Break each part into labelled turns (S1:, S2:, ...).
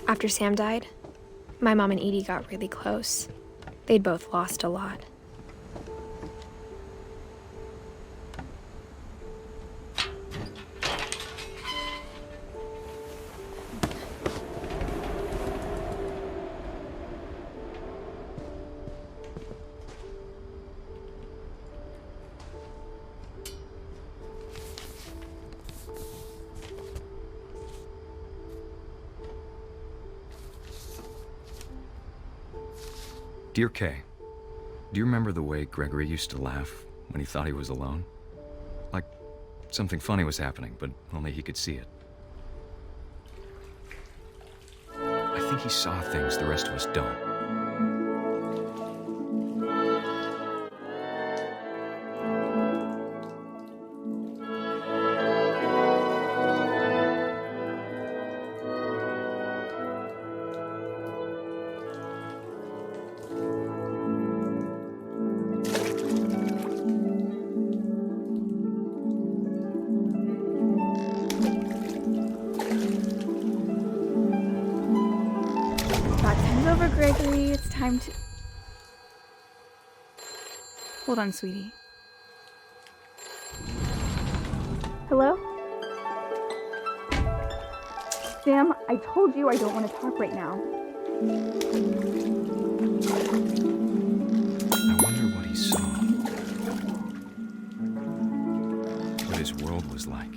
S1: After Sam died, my mom and Edie got really close. They'd both lost a lot.
S2: Dear Kay, do you remember the way Gregory used to laugh when he thought he was alone? Like something funny was happening, but only he could see it. I think he saw things the rest of us don't.
S3: Over, Gregory. It's time to... Hold on, sweetie. Hello? Sam, I told you I don't want to talk right now.
S2: I wonder what he saw. What his world was like.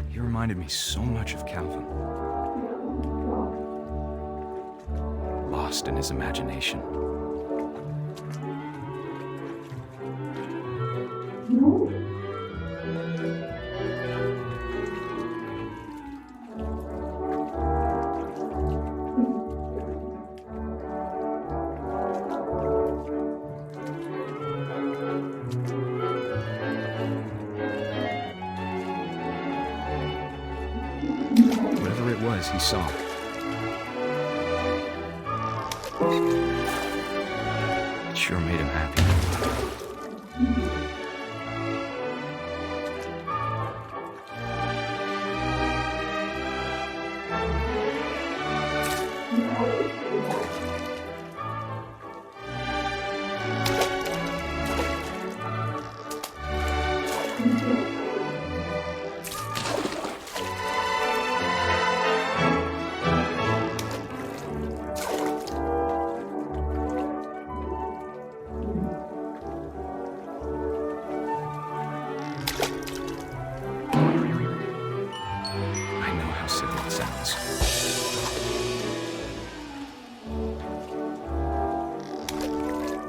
S2: He reminded me so much of Calvin. Lost in his imagination. Whatever it was, he saw. It sure made him happy.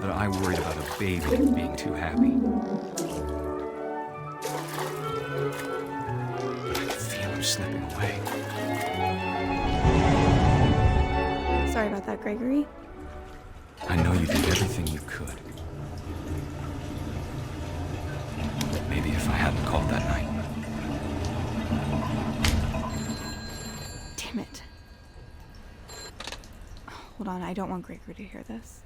S2: That I worried about a baby being too happy. But I could feel him slipping away.
S3: Sorry about that, Gregory.
S2: I know you did everything you could. Maybe if I hadn't called that night.
S3: Damn it. Hold on, I don't want Gregory to hear this.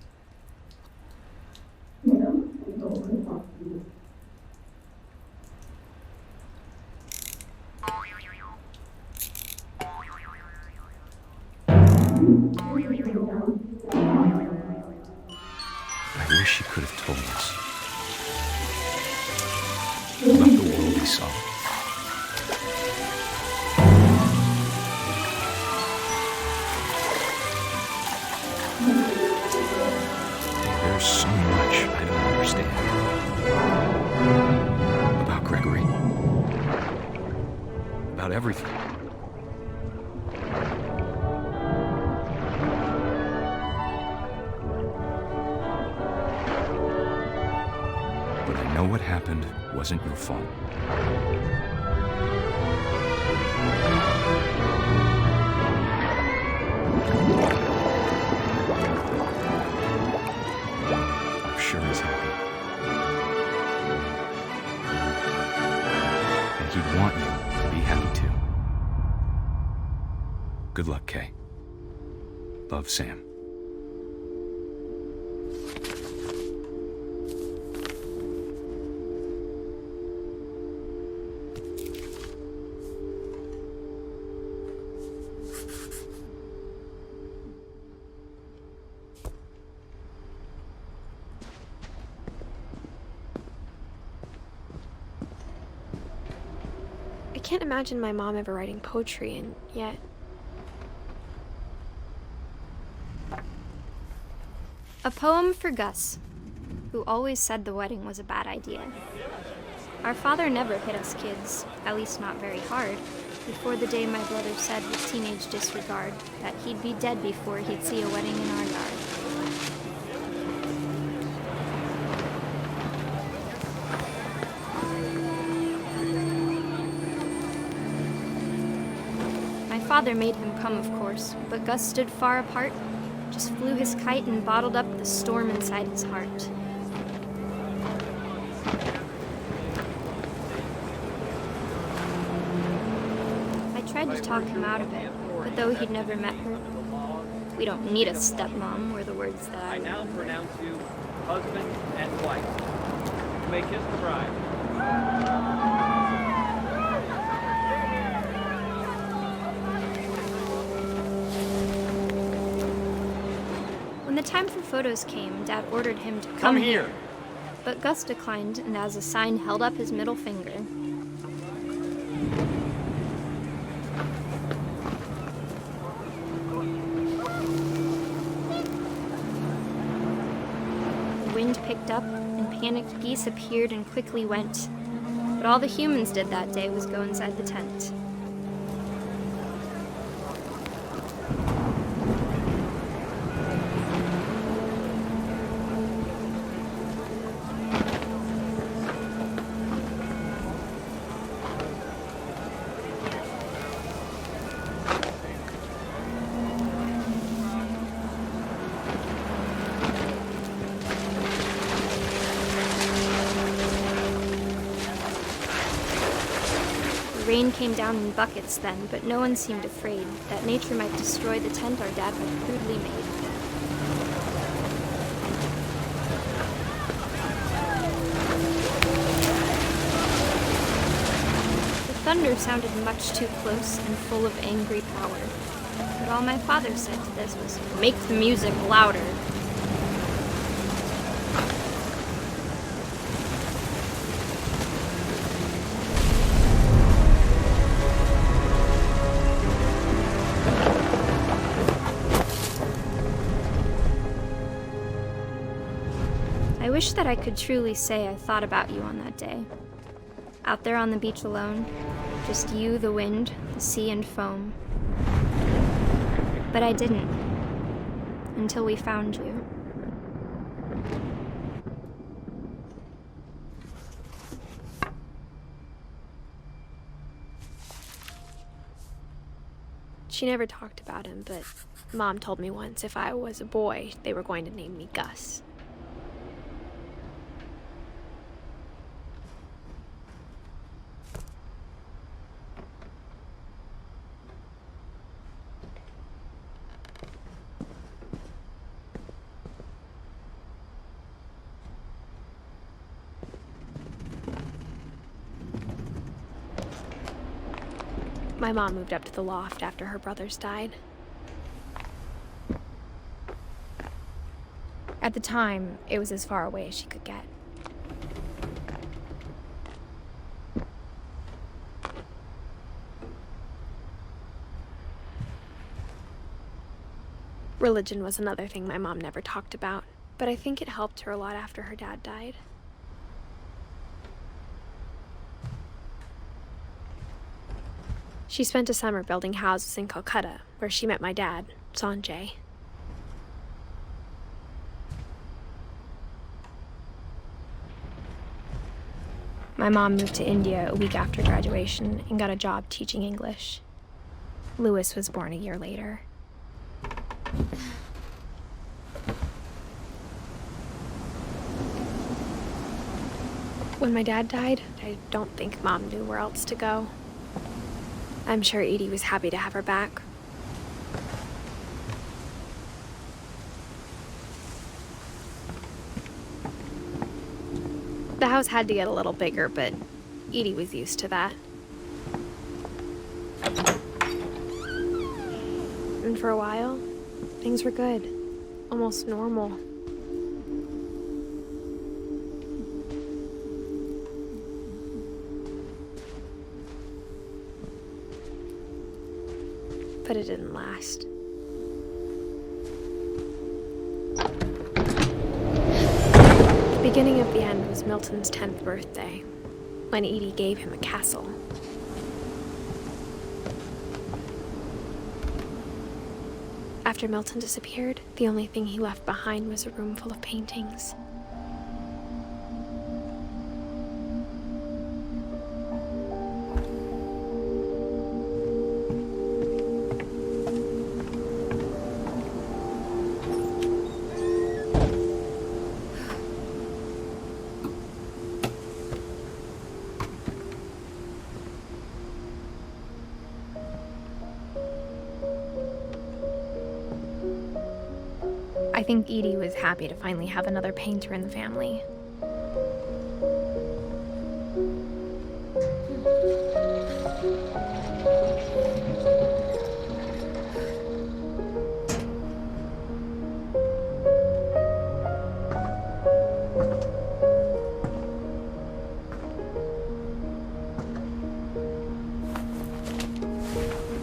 S2: I wish he could have told us about the world he saw. There's so much I don't understand about Gregory, about everything. But I know what happened wasn't your fault. I'm sure he's happy. And he'd want you to be happy too. Good luck, Kay. Love, Sam.
S1: can't imagine my mom ever writing poetry, and yet...
S4: A poem for Gus, who always said the wedding was a bad idea. Our father never hit us kids, at least not very hard, before the day my brother said with teenage disregard that he'd be dead before he'd see a wedding in our yard. My father made him come, of course, but Gus stood far apart, just flew his kite and bottled up the storm inside his heart. I tried to talk him out of it, but though he'd never met her, "We don't need a stepmom," were the words that I
S5: now
S4: remember.
S5: pronounce you husband and wife. You may kiss the bride.
S4: When the time for photos came, Dad ordered him to
S5: Come here.
S4: But Gus declined and as a sign held up his middle finger. The wind picked up and panicked geese appeared and quickly went. But all the humans did that day was go inside the tent. The rain came down in buckets then, but no one seemed afraid that nature might destroy the tent our dad had crudely made. The thunder sounded much too close and full of angry power, but all my father said to this was, "Make the music louder." I wish that I could truly say I thought about you on that day. Out there on the beach alone, just you, the wind, the sea, and foam. But I didn't, until we found you.
S1: She never talked about him, but Mom told me once if I was a boy, they were going to name me Gus. My mom moved up to the loft after her brothers died. At the time, it was as far away as she could get. Religion was another thing my mom never talked about, but I think it helped her a lot after her dad died. She spent a summer building houses in Calcutta, where she met my dad, Sanjay. My mom moved to India a week after graduation and got a job teaching English. Lewis was born a year later. When my dad died, I don't think Mom knew where else to go. I'm sure Edie was happy to have her back. The house had to get a little bigger, but Edie was used to that. And for a while, things were good, almost normal. it didn't last. The beginning of the end was Milton's 10th birthday, when Edie gave him a castle. After Milton disappeared, the only thing he left behind was a room full of paintings. I think Edie was happy to finally have another painter in the family.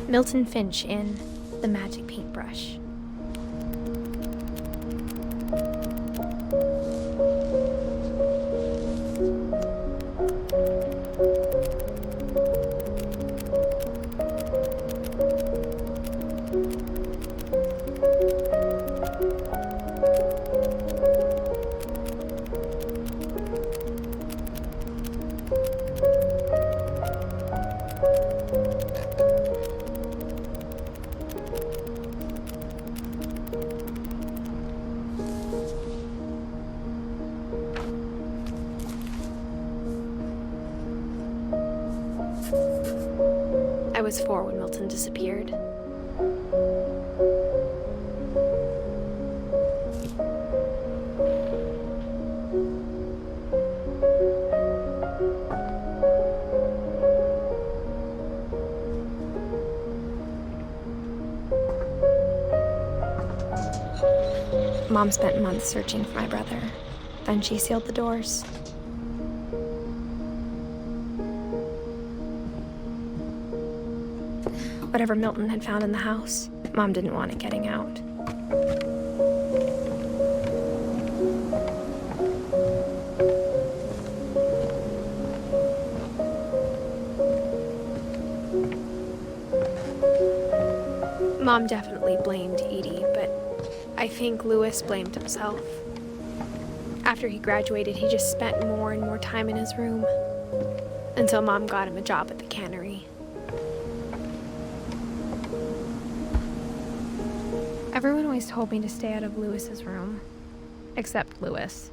S1: Milton Finch in The Magic Paintbrush. I was 4 when Milton disappeared. Mom spent months searching for my brother. Then she sealed the doors. Whatever Milton had found in the house, Mom didn't want it getting out. Mom definitely blamed Edie, but I think Lewis blamed himself. After he graduated, he just spent more and more time in his room, until Mom got him a job at the cannery. Everyone always told me to stay out of Lewis's room, except Lewis.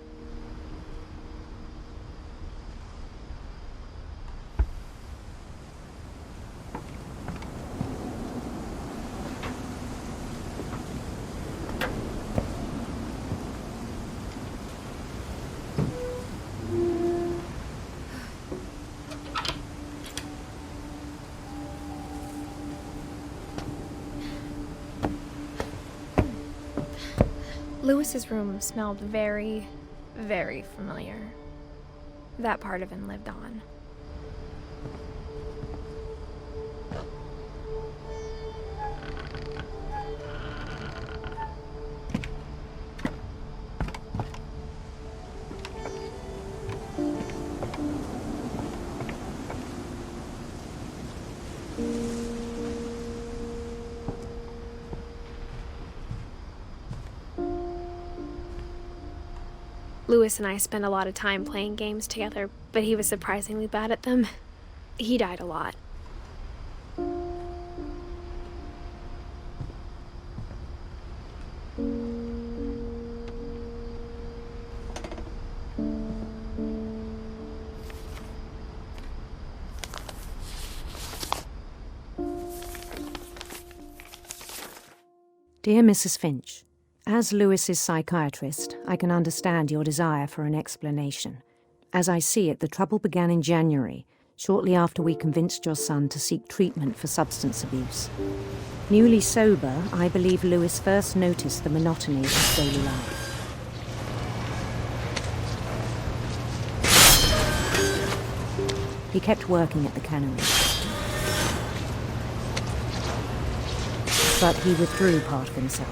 S1: Lewis's room smelled very, very familiar. That part of him lived on. Lewis and I spent a lot of time playing games together, but he was surprisingly bad at them. He died a lot.
S6: Dear Mrs. Finch, as Lewis's psychiatrist, I can understand your desire for an explanation. As I see it, the trouble began in January, shortly after we convinced your son to seek treatment for substance abuse. Newly sober, I believe Lewis first noticed the monotony of his daily life. He kept working at the cannery. but he withdrew part of himself.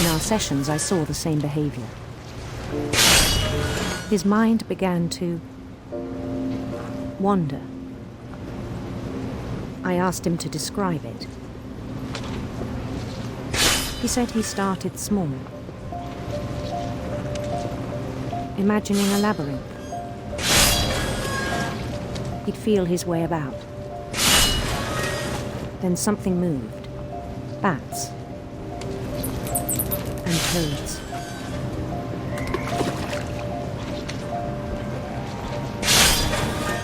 S6: In our sessions, I saw the same behavior. His mind began to wander. I asked him to describe it. He said he started small, imagining a labyrinth. He'd feel his way about. Then something moved. Bats. And toads.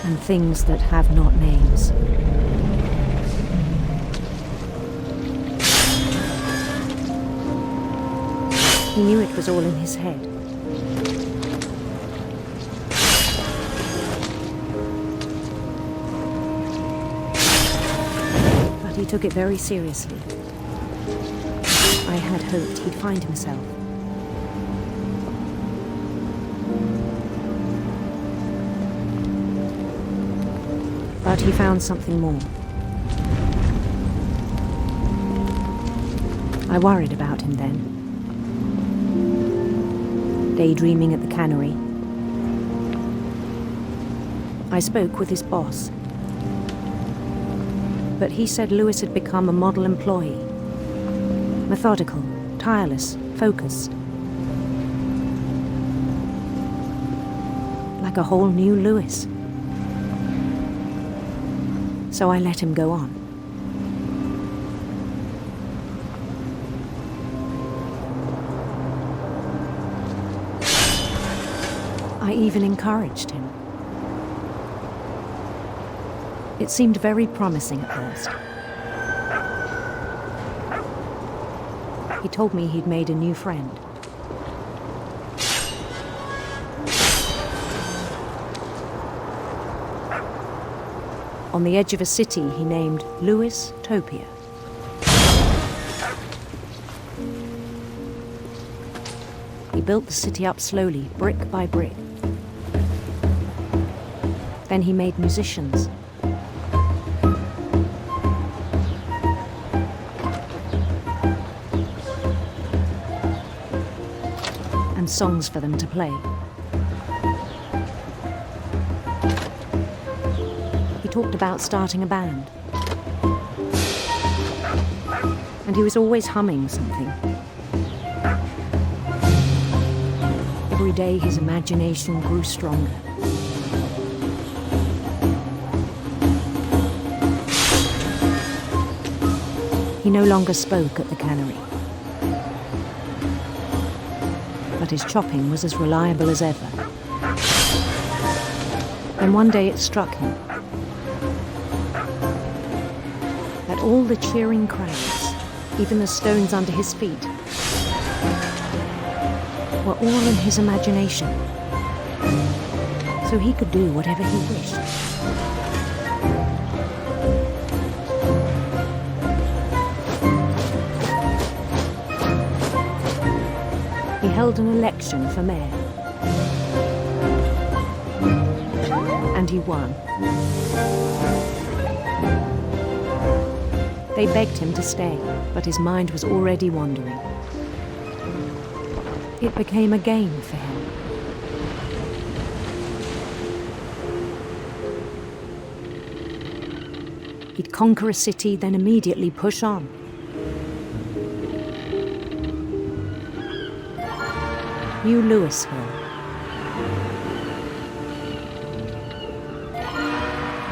S6: And things that have not names. He knew it was all in his head. But he took it very seriously. I had hoped he'd find himself. But he found something more. I worried about him then. Daydreaming at the cannery. I spoke with his boss. But he said Lewis had become a model employee. Methodical, tireless, focused. Like a whole new Lewis. So I let him go on. I even encouraged him. It seemed very promising at first. He told me he'd made a new friend. On the edge of a city he named Lewis Topia. He built the city up slowly, brick by brick. Then he made musicians. And songs for them to play. He talked about starting a band. And he was always humming something. Every day his imagination grew stronger. He no longer spoke at the cannery. But his chopping was as reliable as ever. And one day it struck him that all the cheering crowds, even the stones under his feet, were all in his imagination. So he could do whatever he wished. He held an election for mayor. And he won. They begged him to stay, but his mind was already wandering. It became a game for him. He'd conquer a city, then immediately push on. New Louisville.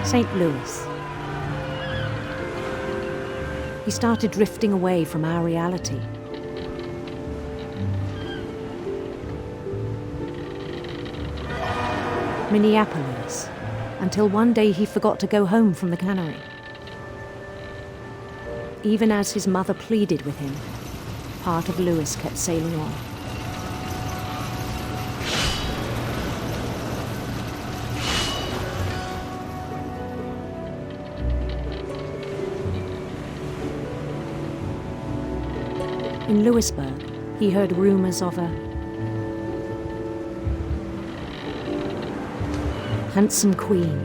S6: St. Louis. He started drifting away from our reality. Minneapolis, until one day he forgot to go home from the cannery. Even as his mother pleaded with him, part of Lewis kept sailing on. In Lewisburg, he heard rumors of a handsome queen,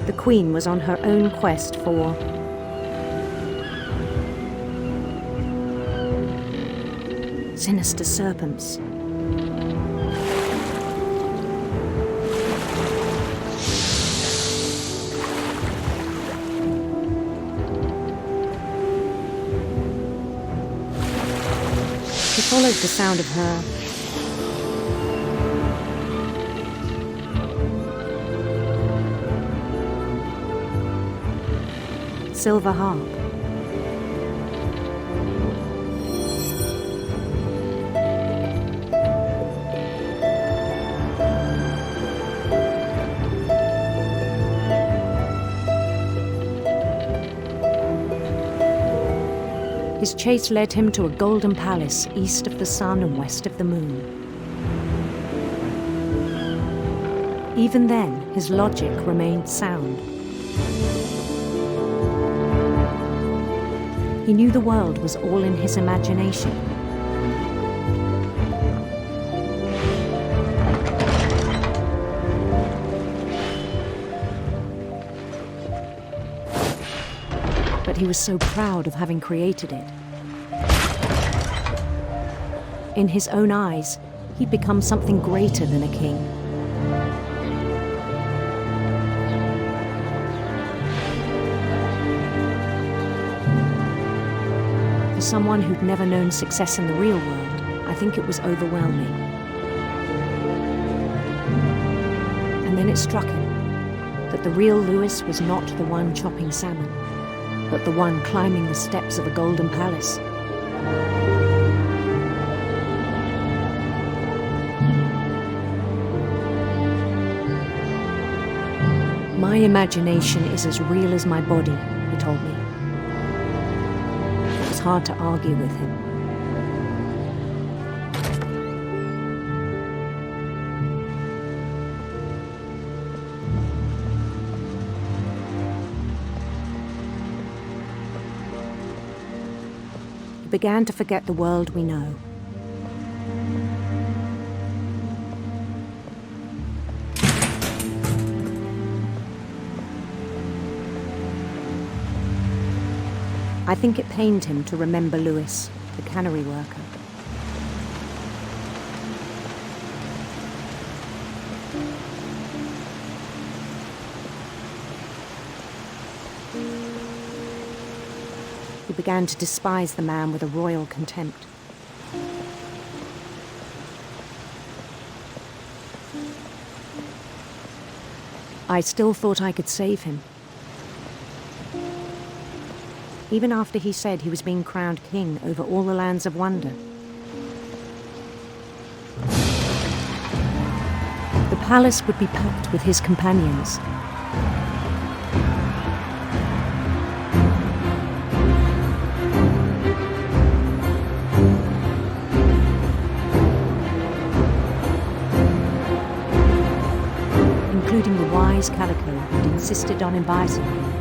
S6: The Queen was on her own quest for sinister serpents. He followed the sound of her silver harp. His chase led him to a golden palace east of the sun and west of the moon. Even then, his logic remained sound. He knew the world was all in his imagination. But he was so proud of having created it. In his own eyes, he'd become something greater than a king. For someone who'd never known success in the real world, I think it was overwhelming. And then it struck him that the real Lewis was not the one chopping salmon, but the one climbing the steps of a golden palace. My imagination is as real as my body, he told me. It was hard to argue with him. He began to forget the world we know. I think it pained him to remember Lewis, the cannery worker. He began to despise the man with a royal contempt. I still thought I could save him. Even after he said he was being crowned king over all the lands of wonder. The palace would be packed with his companions. Including the wise Calico who'd insisted on inviting him.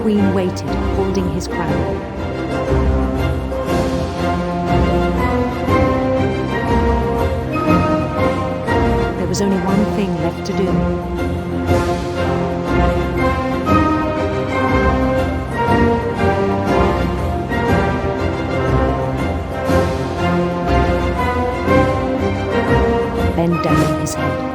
S6: Queen waited, holding his crown. There was only one thing left to do. Bend down his head.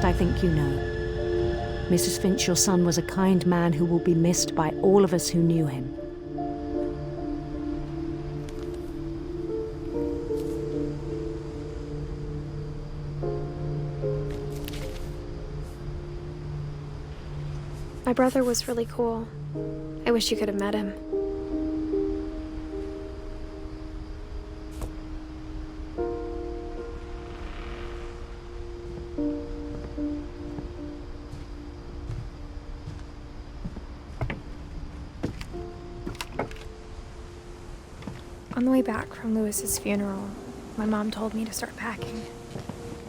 S6: I think you know. Mrs. Finch, your son was a kind man who will be missed by all of us who knew him.
S1: My brother was really cool. I wish you could have met him. On the way back from Lewis's funeral, my mom told me to start packing.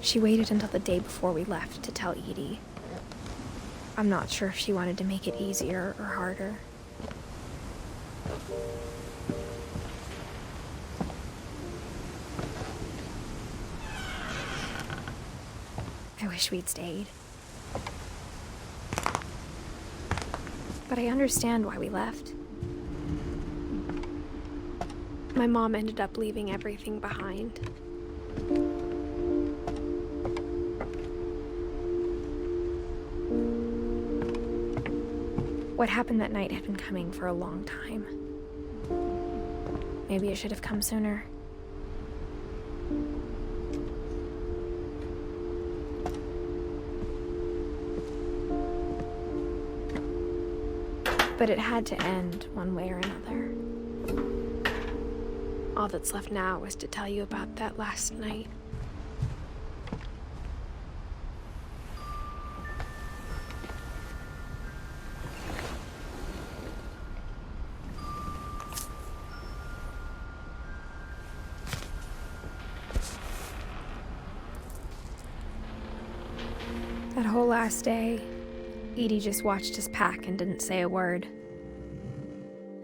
S1: She waited until the day before we left to tell Edie. I'm not sure if she wanted to make it easier or harder. I wish we'd stayed. But I understand why we left. My mom ended up leaving everything behind. What happened that night had been coming for a long time. Maybe it should have come sooner. But it had to end one way or another. All that's left now is to tell you about that last night. That whole last day, Edie just watched us pack and didn't say a word.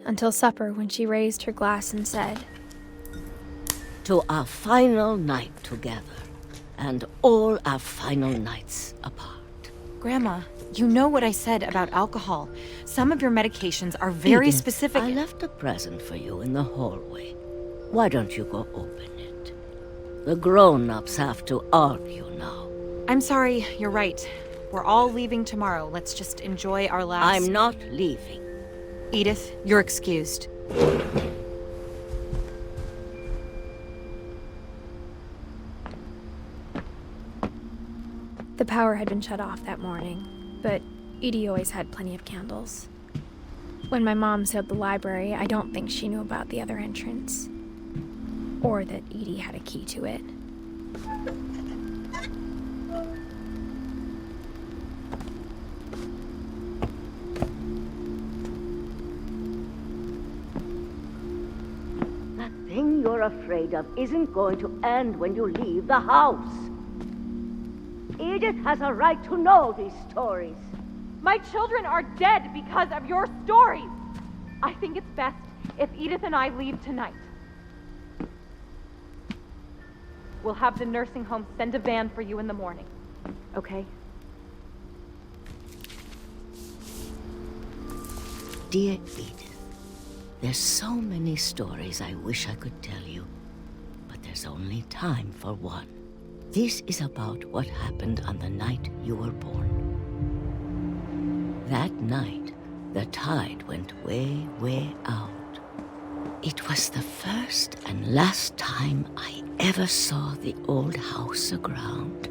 S1: Until supper, when she raised her glass and said,
S7: "To our final night together, and all our final nights apart."
S8: Grandma, you know what I said about alcohol. Some of your medications are very
S7: Edith,
S8: specific.
S7: I left a present for you in the hallway. Why don't you go open it? The grown-ups have to argue now.
S8: I'm sorry, you're right. We're all leaving tomorrow. Let's just enjoy our last...
S7: I'm not leaving.
S8: Edith, you're excused.
S1: The power had been shut off that morning, but Edie always had plenty of candles. When my mom sealed the library, I don't think she knew about the other entrance. Or that Edie had a key to it.
S7: That thing you're afraid of isn't going to end when you leave the house. Edith has a right to know these stories.
S3: My children are dead because of your stories. I think it's best if Edith and I leave tonight. We'll have the nursing home send a van for you in the morning, okay?
S7: Dear Edith, there's so many stories I wish I could tell you, but there's only time for one. This is about what happened on the night you were born. That night, the tide went way, way out. It was the first and last time I ever saw the old house aground.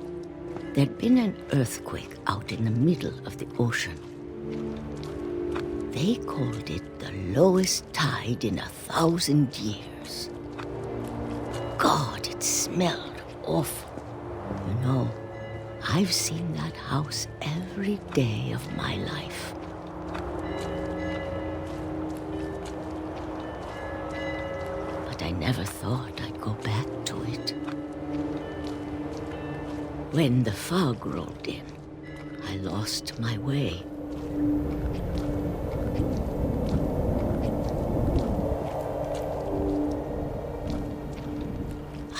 S7: There'd been an earthquake out in the middle of the ocean. They called it the lowest tide in 1,000 years. God, it smelled awful. You know, I've seen that house every day of my life. But I never thought I'd go back to it. When the fog rolled in, I lost my way.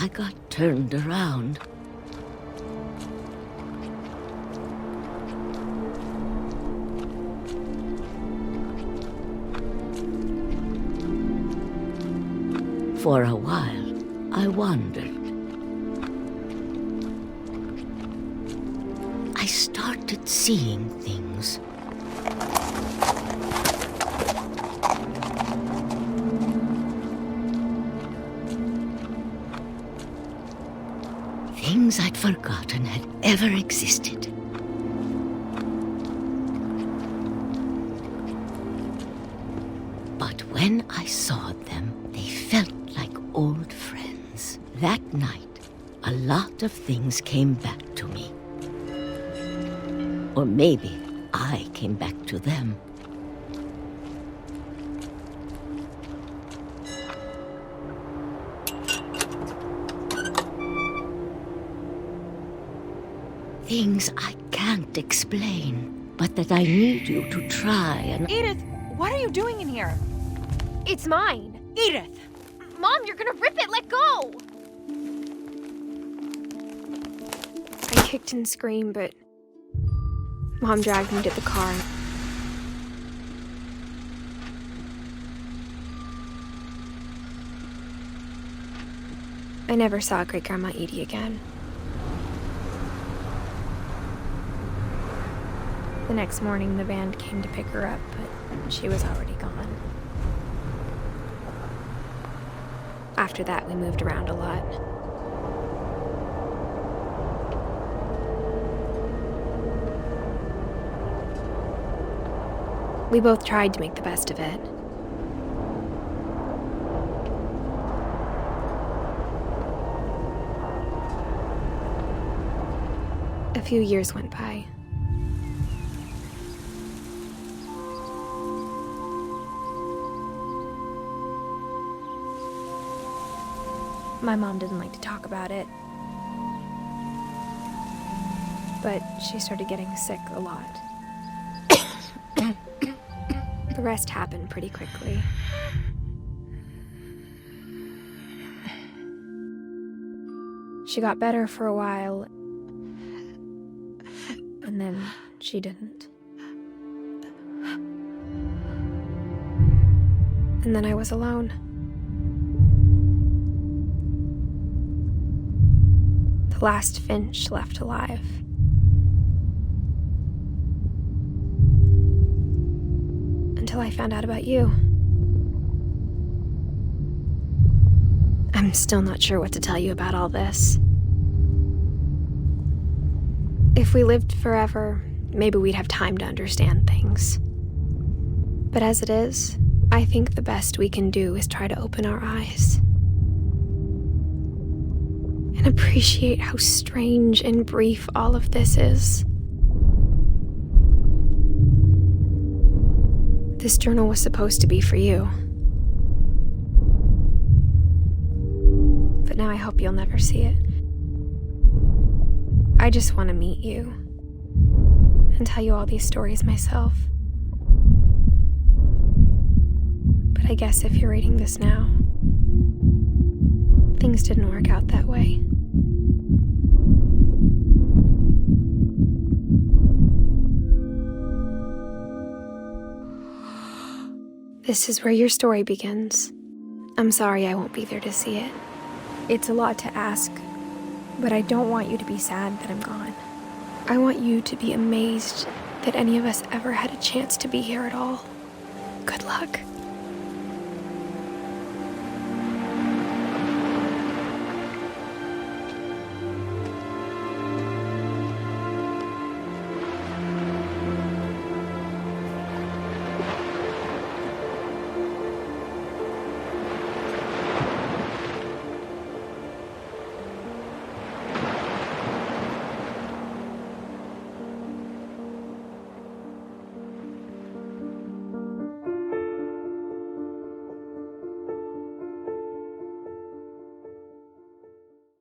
S7: I got turned around. For a while, I wandered. I started seeing things. Things I'd forgotten had ever existed. But when I saw them, they felt like old friends. That night, a lot of things came back to me. Or maybe I came back to them. things I can't explain, but that I need you to try and...
S8: Edith, what are you doing in here?
S1: It's mine.
S8: Edith!
S1: Mom, you're gonna rip it! Let go! I kicked and screamed, but Mom dragged me to the car. I never saw Great-Grandma Edie again. The next morning, the band came to pick her up, but she was already gone. After that, we moved around a lot. We both tried to make the best of it. A few years went by. My mom didn't like to talk about it, but she started getting sick a lot. The rest happened pretty quickly. She got better for a while, and then she didn't. And then I was alone. The last Finch left alive. Until I found out about you. I'm still not sure what to tell you about all this. If we lived forever, maybe we'd have time to understand things. But as it is, I think the best we can do is try to open our eyes. And appreciate how strange and brief all of this is. This journal was supposed to be for you. But now I hope you'll never see it. I just want to meet you and tell you all these stories myself. But I guess if you're reading this now, things didn't work out that way. This is where your story begins. I'm sorry I won't be there to see it. It's a lot to ask, but I don't want you to be sad that I'm gone. I want you to be amazed that any of us ever had a chance to be here at all. Good luck.